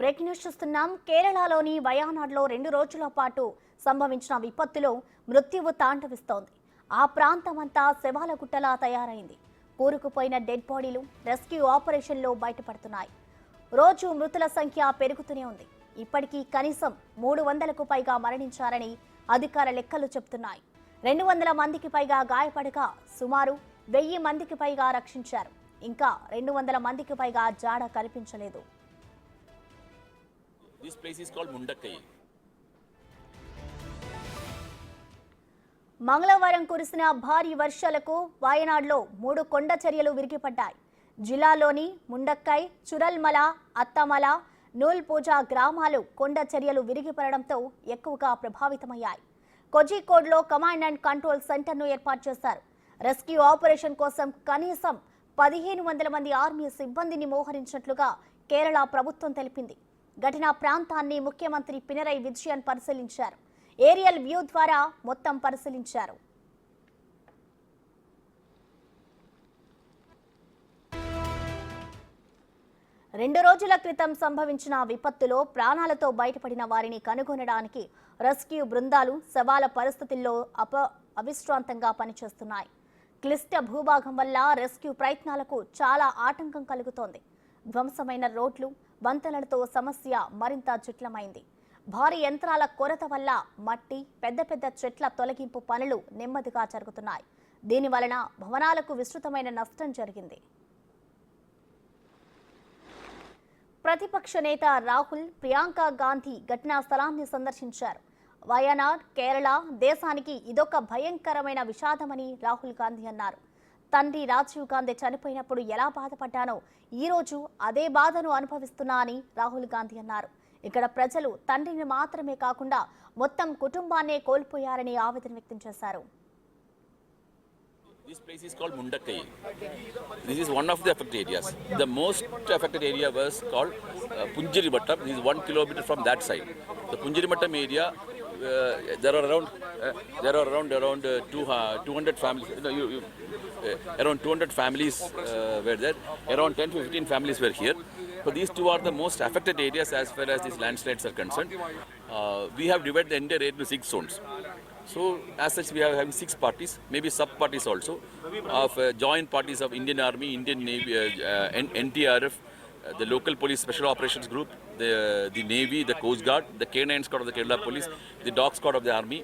Breaking news చూస్తున్నాం. కేరళలోని వయానాడ్లో 2 రోజుల పాటు సంభవించిన విపత్తులో మృత్యువు తాండవిస్తోంది. ఆ ప్రాంతమంతా శవాల గుట్టలా తయారైంది. కూరుకుపోయిన డెడ్ బాడీలు రెస్క్యూ ఆపరేషన్లో బయటపడుతున్నాయి. రోజు మృతుల సంఖ్య పెరుగుతూనే ఉంది. ఇప్పటికీ కనీసం 300కు పైగా మరణించారని అధికార లెక్కలు చెబుతున్నాయి. 200 మందికి పైగా గాయపడగా సుమారు 1000 మందికి పైగా రక్షించారు. ఇంకా 200 మందికి పైగా జాడ కనిపించలేదు. This place is called Mundakkai. మంగళవారం కురిసిన భారీ వర్షాలకు వాయనాడ్లో 3 కొండ చర్యలు విరిగిపడ్డాయి. జిల్లాలోని ముండక్కై, చురల్మల, అత్తమల, నూల్పూజా గ్రామాలు కొండ చర్యలు విరిగిపడడంతో ఎక్కువగా ప్రభావితమయ్యాయి. కోజికోడ్లో కమాండ్ అండ్ కంట్రోల్ సెంటర్ను ఏర్పాటు చేశారు. రెస్క్యూ ఆపరేషన్ కోసం కనీసం 1500 మంది ఆర్మీ సిబ్బందిని మోహరించినట్లుగా కేరళ ప్రభుత్వం తెలిపింది. ఘటనా ప్రాంతాన్ని ముఖ్యమంత్రి పినరై విజయన్ పరిశీలించారు. ఏరియల్ వ్యూ ద్వారా మొత్తం పరిశీలించారు. రెండు రోజుల క్రితం సంభవించిన విపత్తులో ప్రాణాలతో బయటపడిన వారిని కనుగొనడానికి రెస్క్యూ బృందాలు శవాల పరిస్థితుల్లో అవిశ్రాంతంగా పనిచేస్తున్నాయి. క్లిష్ట భూభాగం వల్ల రెస్క్యూ ప్రయత్నాలకు చాలా ఆటంకం కలుగుతోంది. ధ్వంసమైన రోడ్లు, వంతెనలతో సమస్య మరింత జటిలమైంది. భారీ యంత్రాల కొరత వల్ల మట్టి, పెద్ద పెద్ద చెట్ల తొలగింపు పనులు నెమ్మదిగా జరుగుతున్నాయి. దీని వలన భవనాలకు విస్తృతమైన నష్టం జరిగింది. ప్రతిపక్ష నేత రాహుల్, ప్రియాంక గాంధీ ఘటనా స్థలాన్ని సందర్శించారు. వయనాడ్, కేరళ దేశానికి ఇదొక భయంకరమైన విషాదమని రాహుల్ గాంధీ అన్నారు. తండ్రి రాజీవ్ గాంధీ చనిపోయినప్పుడు ఎలా బాధపడ్డానో ఈరోజు అదే బాధను అనుభవిస్తున్నా అని రాహుల్ గాంధీ అన్నారు. ఇక్కడ ప్రజలు తండ్రిని మాత్రమే కాకుండా మొత్తం కుటుంబాన్నే కోల్పోయారని ఆవేదన వ్యక్తం చేశారు. This place is called Mundakkai. This is one of the affected areas. The most affected area was called Punjirimattam. This is 1 kilometer from that side. The Punjirimattam area, there are around 200 families. Around 200 families were there. Around 10 to 15 families were here. So these two are the most affected areas as far as these landslides are concerned. We have divided the entire area into 6 zones. So as such we are having 6 parties, maybe sub-parties also, of joint parties of Indian Army, Indian Navy, NTRF, the local police special operations group, the Navy, the Coast Guard, the K9 squad of the Kerala police, the dog squad of the Army,